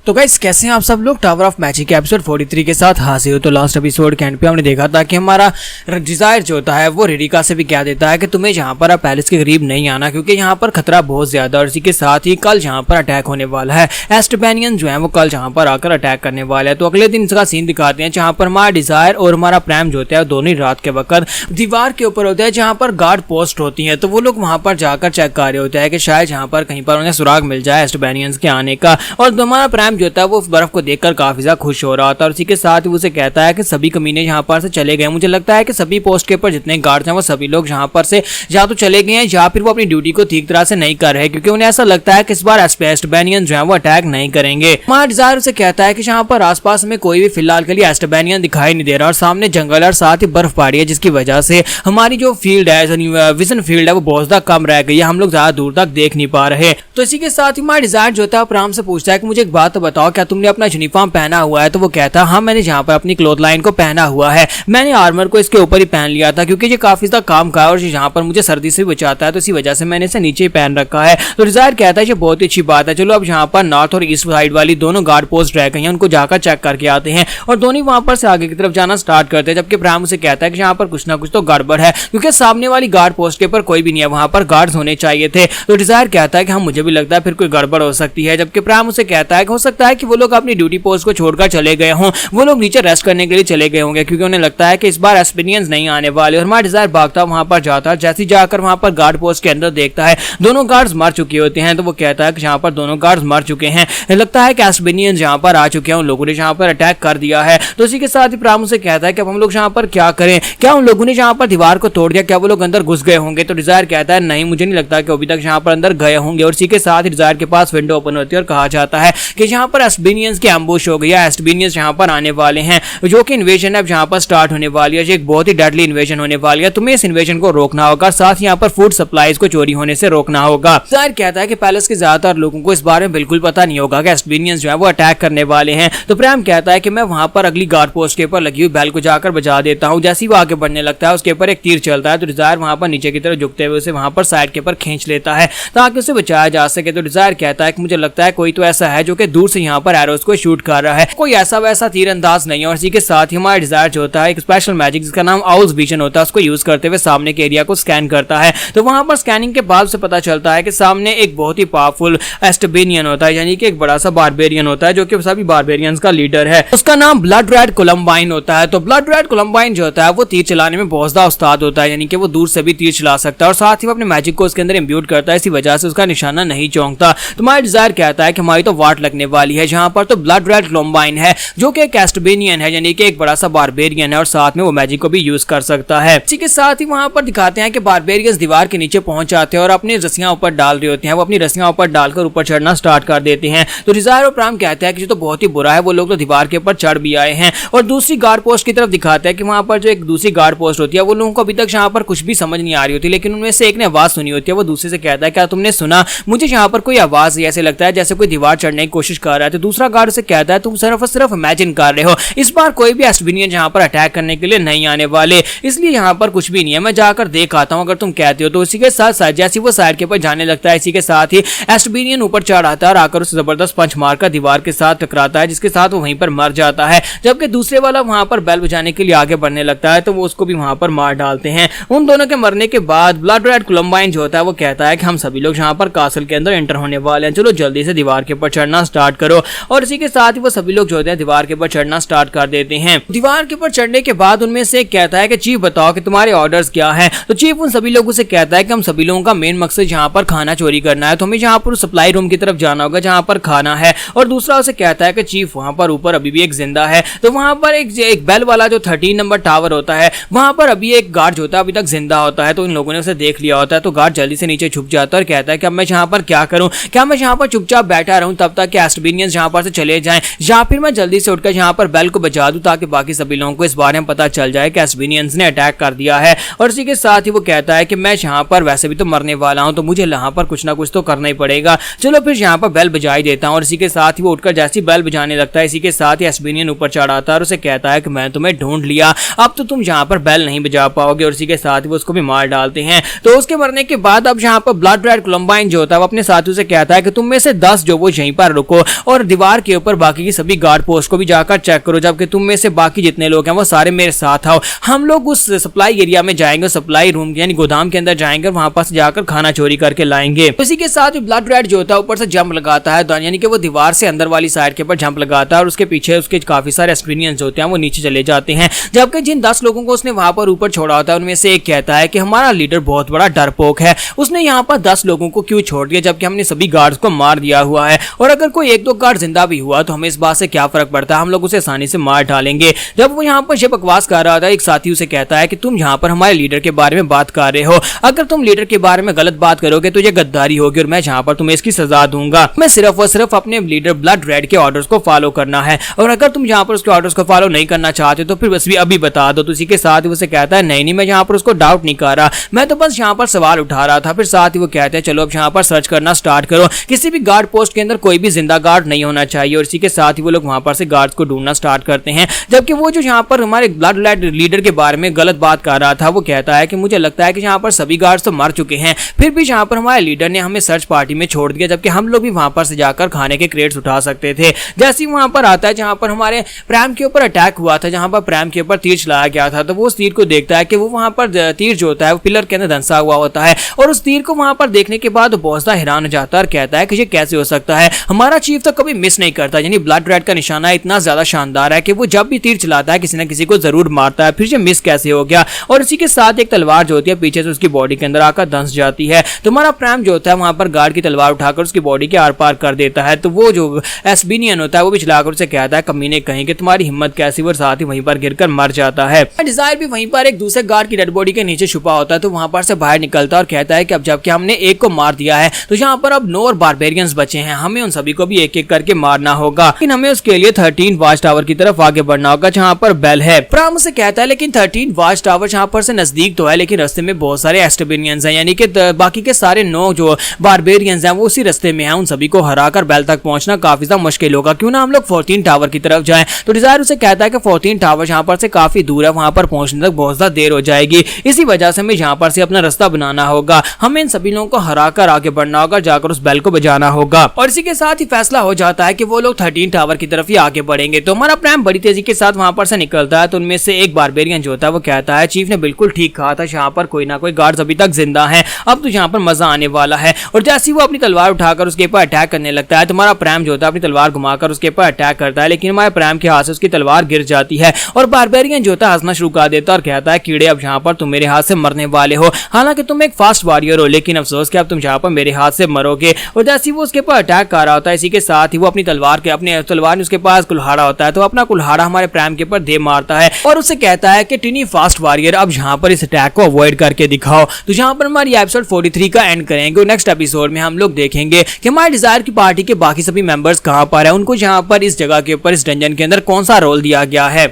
तो गाइस कैसे हैं आप सब लोग। टावर ऑफ मैजिक के एपिसोड 43 के साथ हाजिर हो। तो लास्ट एपिसोड के एंड पे हमने देखा था कि हमारा डिजायर जो होता है वो रिरिका से भी क्या देता है कि तुम्हें यहाँ पर आप पैलेस के करीब नहीं आना, क्योंकि यहाँ पर खतरा बहुत ज्यादा। और इसी के साथ ही कल यहाँ पर अटैक होने वाला है। एस्टबेनियन जो है वो कल यहाँ पर आकर अटैक करने वाले हैं। तो अगले दिन इसका सीन दिखाते हैं जहाँ पर हमारा डिजायर और हमारा प्रेम जो होता है दोनों ही रात के वक्त दीवार के ऊपर होता है जहाँ पर गार्ड पोस्ट होती है। तो वो लोग वहां पर जाकर चेक कर रहे होते हैं कि शायद यहाँ पर कहीं पर उन्हें सुराग मिल जाए एस्टबेनियंस के आने का। और हमारा प्रेम जो होता है वो बर्फ को देखकर काफी ज्यादा खुश हो रहा था। और इसी के साथ ही उसे कहता है कि सभी कमीने यहाँ पर से चले गए। मुझे लगता है कि सभी पोस्ट के ऊपर जितने गार्ड्स हैं वो सभी लोग यहाँ पर से या तो चले गए हैं या फिर वो अपनी ड्यूटी को ठीक तरह से नहीं कर रहे, क्योंकि उन्हें ऐसा लगता है कि इस बार एस्टबेनियन जो है वो अटैक नहीं करेंगे। हमारा डिजायर उसे कहता है कि यहाँ पर आसपास में कोई भी फिलहाल के लिए एस्टबेनियन दिखाई नहीं दे रहा और सामने जंगल और साथ ही बर्फ पड़ी है, जिसकी वजह से हमारी जो फील्ड है विजन फील्ड है वो बहुत ज्यादा कम रह गई है। हम लोग ज्यादा दूर तक देख नहीं पा रहे। तो इसी के साथ ही हमारा डिजायर जो होता है आराम से पूछता है कि मुझे एक बात तो बताओ, क्या तुमने अपना यूनिफॉर्म पहना हुआ है? तो वो कहता है हाँ मैंने यहाँ पर अपनी क्लोथ लाइन को पहना हुआ है। मैंने आर्मर को इसके ऊपर ही पहन लिया था क्योंकि ये काफी ज्यादा काम का है और यहाँ पर मुझे सर्दी से भी बचाता है, तो इसी वजह से मैंने इसे नीचे ही पहन रखा है। तो डिजायर कहता है ये बहुत ही अच्छी बात है। चलो अब यहाँ पर नॉर्थ और ईस्ट साइड वाली दोनों गार्ड पोस्ट रह गई हैं, उनको जाकर चेक करके आते हैं और दोनों वहां पर से आगे की तरफ जाना स्टार्ट करते हैं। जबकि प्राम उसे कहता है कि यहाँ पर कुछ ना कुछ तो गड़बड़ है, क्योंकि सामने वाली गार्ड पोस्ट के ऊपर कोई भी नहीं है, वहां पर गार्ड्स होने चाहिए थे। तो डिजायर कहता है कि हाँ मुझे भी लगता है फिर कोई गड़बड़ हो सकती है। जबकि प्राम उसे कहता है कि हो सकता है कि वो लोग अपनी ड्यूटी पोस्ट को छोड़कर चले गए हों, वो लोग नीचे रेस्ट करने के लिए चले गए होंगे, क्योंकि उन्हें लगता है कि इस बार एस्पेनियंस नहीं आने वाले। और हमारा डिजायर भागता वहां पर जाता है। जैसे जाकर वहां पर गार्ड पोस्ट के अंदर देखता है दोनों गार्ड्स मर चुके होते हैं। तो वो कहता है कि यहाँ पर दोनों गार्ड्स मर चुके हैं, लगता है कि एस्पेनियंस यहाँ पर आ चुके हैं, उन लोगों ने यहाँ पर अटैक कर दिया है। तो इसी के साथ ही प्राम उसे कहता है कि अब हम लोग यहाँ पर क्या करें, क्या उन लोगों ने यहाँ पर दीवार को तोड़ दिया, क्या वो लोग अंदर घुस गए होंगे? तो डिजायर कहता है नहीं मुझे नहीं लगता कि अभी तक यहाँ पर अंदर गए होंगे। और इसी के साथ ही डिजायर के पास विंडो ओपन होती है और कहा जाता है कि यहाँ पर एस्पेनियंस की एम्बुश हो गई है, एस्पेनियंस यहाँ पर आने वाले हैं, जो कि इन्वेजन है यहाँ पर स्टार्ट होने वाली है। एक बहुत ही डेडली इन्वेजन होने वाली है, तुम्हें इस इन्वेजन को रोकना होगा, साथ ही यहाँ पर फूड सप्लाईज को चोरी होने से रोकना होगा। डिजायर कहता है कि पैलेस के ज्यादातर लोगों को इस बारे में बिल्कुल पता नहीं होगा कि एस्पेनियंस जो है वो अटैक करने वाले हैं। तो प्रेम कहता है कि मैं वहां पर अगली गार्ड पोस्ट के ऊपर लगी हुई बेल को जाकर बजा देता हूँ। जैसे ही वो आगे बढ़ने लगता है उसके ऊपर एक तीर चलता है। तो डिजायर वहां पर नीचे की तरफ झुकते हुए उसे वहां पर साइड के ऊपर खींच लेता है ताकि उसे बचाया जा सके। तो डिजायर कहता है कि मुझे लगता है कोई तो ऐसा है जो कि दूर से यहाँ पर एरोस को शूट कर रहा है, कोई ऐसा वैसा तीरंदाज नहीं है। और इसी के साथ ही हमारा डिजायर जो होता है एक स्पेशल मैजिक जिसका नाम आउल्स विजन होता है, उसको यूज करते हुए सामने के एरिया को स्कैन करता है। तो वहां पर स्कैनिंग के बाद से पता चलता है कि सामने एक बहुत ही पावरफुल एस्टबेनियन होता है, यानी कि एक बड़ा सा बारबेरियन होता है जो कि सभी बारबेरियंस का लीडर है। उसका नाम ब्लड रेड कोलंबाइन होता है। तो ब्लड रेड कोलंबाइन जो होता है वो तीर चलाने में बहुत ज्यादा उस्ताद होता है, यानी कि वो दूर से भी तीर चला सकता है और साथ ही वो अपने मैजिक को उसके अंदर इम्ब्यूट करता है, इसी वजह से उसका निशाना नहीं चौंकता। तो हमारा डिजायर कहता है कि हमारी तो वाट लगने वाली है जहां पर तो ब्लड रेड कोलंबाइन है जो कि एक एस्टबेनियन है, यानी कि एक बड़ा सा बारबेरियन है और साथ में वो मैजिक को भी यूज कर सकता है। इसी के साथ ही वहां पर दिखाते हैं कि बारबेरियंस दीवार के नीचे पहुंच जाते हैं और अपनी रस्सियां ऊपर डाल रहे होते हैं। वो अपनी रस्सियां ऊपर डालकर ऊपर चढ़ना स्टार्ट कर देते हैं। तो डिजायर और प्राम कहते हैं कि ये तो बहुत ही बुरा है, वो लोग तो दीवार के ऊपर चढ़ भी आए हैं। और दूसरी गार्ड पोस्ट की तरफ दिखाते हैं कि वहां पर जो एक दूसरी गार्ड पोस्ट होती है वो लोगों को अभी तक यहाँ पर कुछ भी समझ नहीं आ रही होती, लेकिन उनमें से एक ने आवाज सुनी होती है। वो दूसरे से कहता है क्या तुमने सुना? मुझे यहाँ पर कोई आवाज ऐसे लगता है जैसे कोई दीवार चढ़ने की कोशिश कर रहा है। तो दूसरा गार्ड से कहता है तुम सिर्फ और सिर्फ इमेजिन कर रहे हो, इस बार कोई भी एस्टबेनियन यहाँ पर अटैक करने के लिए नहीं आने वाले, इसलिए यहाँ पर कुछ भी नहीं है, मैं जाकर देख आता हूँ अगर तुम कहते हो। तो इसी के साथ साथ जैसे वो साइड के ऊपर जाने लगता है, इसी के साथ ही एस्टबेनियन ऊपर चढ़ आता है और आकर उसे जबरदस्त पंच मारकर दीवार के साथ टकराता है, जिसके साथ वो वहीं पर मर जाता है। जबकि दूसरे वाला वहां पर बेल बजाने के लिए आगे बढ़ने लगता है तो वो उसको भी वहां पर मार डालते हैं। उन दोनों के मरने के बाद ब्लड रेड कोलंबाइन जो होता है वो कहता है कि हम सभी लोग यहाँ पर कासल के अंदर एंटर होने वाले हैं, चलो जल्दी से दीवार के ऊपर चढ़ना स्टार्ट करो। और इसी के साथ ही वो सभी लोग जो होते हैं दीवार के ऊपर चढ़ना स्टार्ट कर देते हैं। दीवार के ऊपर चढ़ने के बाद उनमें से एक कहता है कि चीफ बताओ कि तुम्हारे ऑर्डर्स क्या हैं? तो चीफ उन सभी लोगों से कहता है कि हम सभी लोगों का मेन मकसद यहाँ पर खाना चोरी करना है, तो हमें यहाँ पर सप्लाई रूम की तरफ जाना होगा जहाँ पर खाना है। और दूसरा उसे कहता है कि चीफ वहां पर ऊपर अभी भी एक जिंदा है, तो वहां पर एक बेल वाला जो 13 नंबर टावर होता है वहां पर अभी एक गार्ड जो होता है अभी तक जिंदा होता है। तो इन लोगों ने उसे देख लिया होता है। तो गार्ड जल्दी से नीचे छुप जाता है और कहता है कि अब मैं यहाँ पर क्या करूं, क्या मैं यहाँ पर चुपचाप बैठा रहूं तब तक कि एस्टबेनियंस यहाँ पर से चले जाएं, या फिर मैं जल्दी से उठकर यहाँ पर बेल को बजा दूं ताकि बाकी सभी लोगों को इस बारे में पता चल जाए कि एस्टबेनियंस ने अटैक कर दिया है। और इसी के साथ ही वो कहता है कि मैं यहाँ पर वैसे भी तो मरने वाला हूँ, तो मुझे यहाँ पर कुछ ना कुछ तो करना ही पड़ेगा, चलो फिर यहाँ पर बेल बजाई देता हूँ। और इसी के साथ ही वो उठकर जैसी बेल बजाने लगता है, इसी के साथ ही एस्टबेनियन ऊपर चढ़ आता है और उसे कहता है कि मैं तुम्हें ढूंढ लिया, अब तो तुम यहाँ पर बेल नहीं बजा पाओगे। और इसी के साथ ही वो उसको भी मार डालते हैं। तो उसके मरने के बाद अब यहाँ पर ब्लड रेड कोलंबाइन जो होता है वो अपने साथियों से कहता है कि तुम में से 10 जो वो यहीं पर रुको और दीवार के ऊपर बाकी की सभी गार्ड पोस्ट को भी जाकर चेक करो, जबकि तुम में से बाकी जितने लोग हैं वो सारे मेरे साथ आओ। हम लोग उस सप्लाई एरिया में जाएंगे, सप्लाई रूम यानी गोदाम के अंदर जाएंगे, वहां पर जाकर खाना चोरी करके लाएंगे। उसी के साथ ब्लड रेड जो होता है ऊपर से जंप लगाता है, यानी कि वो दीवार से अंदर वाली साइड के ऊपर जंप लगाता है और उसके पीछे उसके काफी सारे एस्ट्रेनियंस होते हैं वो नीचे चले जाते हैं। जबकि जिन 10 लोगों को उसने वहां पर ऊपर छोड़ा होता है उनमें से एक कहता है कि हमारा लीडर बहुत बड़ा डरपोक है, उसने यहाँ पर 10 लोगों को क्यों छोड़ दिया जबकि हमने सभी गार्ड्स को मार दिया हुआ है, और अगर कोई एक दो गार्ड जिंदा भी हुआ तो हमें इस बात से क्या फर्क पड़ता है, हम लोग उसे आसानी से मार डालेंगे। जब वो यहाँ पर ये बकवास कर रहा था, एक साथी उसे कहता है कि तुम यहाँ पर हमारे लीडर के बारे में बात कर रहे हो, अगर तुम लीडर के बारे में गलत बात करोगे तो ये गद्दारी होगी और मैं यहाँ पर तुम्हें इसकी सजा दूंगा। मैं सिर्फ और सिर्फ अपने लीडर ब्लड रेड के ऑर्डर्स को फॉलो करना है, और अगर तुम यहाँ पर उसके ऑर्डर्स को फॉलो नहीं करना चाहते तो फिर बस भी अभी बता दो। तो उसी के साथ ही उसे कहता है नहीं मैं यहाँ पर उसको डाउट नहीं कर रहा, मैं तो बस यहाँ पर सवाल उठा रहा था। फिर साथ ही वो कहते हैं चलो अब यहाँ पर सर्च करना स्टार्ट करो, किसी भी गार्ड पोस्ट के अंदर कोई भी जिंदा गार्ड नहीं होना चाहिए। और इसी के साथ ही वो लोग वहां पर से गार्ड्स को ढूंढना स्टार्ट करते हैं, जबकि वो जो यहाँ पर हमारे ब्लड रेड लीडर के बारे में गलत बात कर रहा था वो कहता है कि मुझे लगता है कि यहाँ पर सभी गार्ड्स तो मर चुके हैं, फिर भी यहाँ पर हमारे लीडर ने हमें सर्च पार्टी में छोड़ दिया, जबकि हम लोग भी वहां पर से जाकर खाने के क्रेट्स उठा सकते थे। जैसे ही वहां पर आता है जहां पर हमारे प्राइम के ऊपर अटैक हुआ था, जहां पर प्राइम के ऊपर तीर चलाया गया था, तो वो उस तीर को देखता है कि वो वहां पर तीर जो होता है वो पिलर के अंदर धंसा हुआ होता है, और उस तीर को वहां पर देखने के बाद बहुत सा हैरान हो जाता है और कहता है कि ये कैसे हो सकता है, हमारा चीफ तो कभी मिस नहीं करता, यानी ब्लड रेड का निशाना इतना ज्यादा शानदार है कि वो जब भी तीर चलाता है किसी न किसी को जरूर मारता है, फिर ये मिस कैसे हो गया। और इसी के साथ एक तलवार जो होती है पीछे से उसकी बॉडी के अंदर आकर धंस जाती है, तो हमारा प्राइम जो होता है वहां पर गार्ड की तलवार उठाकर उसकी बॉडी के आर पार कर देता है। तो वो जो एसबीनियन होता है वो भी चलाकर उसे कहता है कमीने कहीं कि तुम्हारी हिम्मत कैसी, और साथ ही वहीं पर गिरकर मर जाता है। डिजायर भी वहीं पर एक दूसरे गार्ड की डेड बॉडी के नीचे छुपा होता है, तो वहां पर से बाहर निकलता है और कहता है कि अब जबकि हमने एक को मार दिया है तो यहाँ पर अब 9 और बारबेरियंस बचे हैं, हमें उन सभी को भी एक एक करके मारना होगा, लेकिन हमें उसके लिए 13 वॉच टावर की तरफ आगे बढ़ना होगा जहाँ पर बेल है। प्राइम से कहता है लेकिन 13 वॉच टावर यहाँ पर से नजदीक तो है, लेकिन रास्ते में बहुत सारे एस्टेबिनियंस हैं, यानी कि बाकी के सारे 9 जो बारबेरियंस हैं वो उसी रास्ते में हैं, उन सभी को हराकर बेल तक पहुंचना काफी ज्यादा मुश्किल होगा, क्यों ना हम लोग 14 टावर की तरफ जाएं। तो डिजायर उसे कहता है कि 14 टावर यहाँ पर से काफी दूर है, वहां पर पहुंचने तक बहुत ज्यादा देर हो जाएगी, इसी वजह से हमें यहाँ पर से अपना रास्ता बनाना होगा, हमें इन सभी लोगों को हराकर आगे बढ़ना होगा, जाकर उस बेल को बजाना होगा। और इसी के साथ ही फैसला हो जाता है कि वो लोग 13 टावर की तरफ ही आगे बढ़ेंगे। तो हमारा प्राइम बड़ी तेजी के साथ वहां पर से निकलता है, तो उनमें से एक बारबेरियन जो होता है वो कहता है चीफ ने बिल्कुल ठीक कहा था, यहाँ पर कोई ना कोई गार्ड्स अभी तक जिंदा हैं, अब तो यहाँ पर मजा आने वाला है। और जैसे ही वो अपनी तलवार उठाकर उसके ऊपर अटैक करने लगता है तो हमारा प्राइम जो होता है अपनी तलवार घुमाकर उसके ऊपर अटैक करता है, लेकिन हमारे प्राइम के हाथ से उसकी तलवार गिर जाती है और बारबेरियन जो होता है हंसना शुरू कर देता है और कहता है कीड़े अब यहाँ पर तुम मेरे हाथ से मरने वाले हो, हालांकि तुम एक फास्ट वॉरियर हो, लेकिन अफसोस कि अब तुम यहाँ पर मेरे हाथ से मरोगे। और जैसे ही वो उसके ऊपर अटैक कर रहा होता है इसी के साथ ही वो अपनी तलवार ने उसके पास कुल्हाड़ा होता है, तो अपना कुल्हाड़ा हमारे प्राइम के ऊपर दे मारता है और उससे कहता है कि टिनी फास्ट वॉरियर अब यहाँ पर इस अटैक को अवॉइड करके दिखाओ। तो यहाँ पर हमारी एपिसोड 43 का एंड करेंगे और नेक्स्ट एपिसोड में हम लोग देखेंगे कि हमारे डिजायर की पार्टी के बाकी सभी मेंबर्स कहाँ पर है, उनको यहाँ पर इस जगह के ऊपर इस डंजन के अंदर कौन सा रोल दिया गया है।